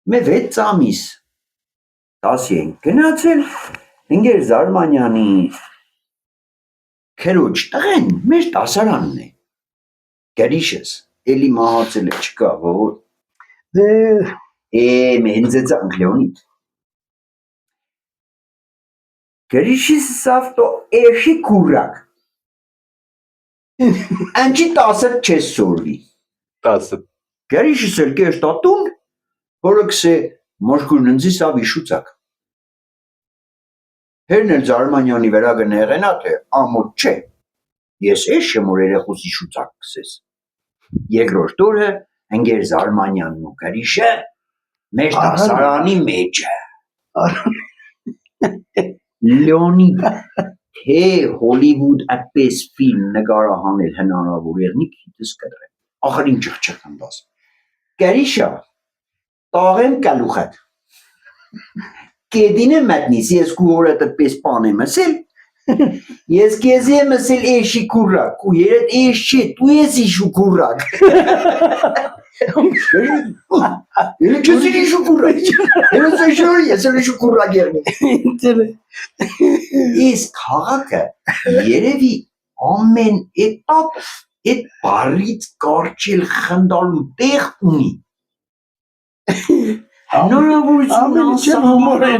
Մեր 6 ամիս 10 ենք գնացել Ընկեր Զարմանյանի քերոջ տղեն մեր դասարանն է գերիշս էլի մահացել է չկա որ մենձեցանք Լեոնիդ գերիշիս սավտո էշի կուրակ Անջի 10 չես սորվի 10 գերիշս էլ կեր տատուն որը կսե մոշկուրն ընձի սավ իշուցակ Հերն էլ Զարմանյանի վրա գնեղենա թե ամոտ չէ ես էշ եմ որ երեխուսի շուցակ կսես երկրորդ օրը ընկեր Զարմանյանն ու գերիշը մեր դասարանի մեջ Լեոնիդ թե Հոլիվուդ այդպես ֆիլմ նկարահանել հնարավոր եղնի քիթս կտրեմ ախր ինչ չխչեմ դաս գերիշա տաղեմ կալուխատ Կեդինը մատնիս ես կուորդ այդպես բան եմ ասել ես քեզի եմ ասել էշի կուրակ ու երդ էշ չի դու ես իշու կուրակ Ele քեզի իշու կուրակ Ես էշոր ես իշու կուրակ եղնի Իսկ քաղաքը երևի ամեն էտապ այդ բարից կարճել խնդալու տեղ ունի Հնարավորություն անսահման է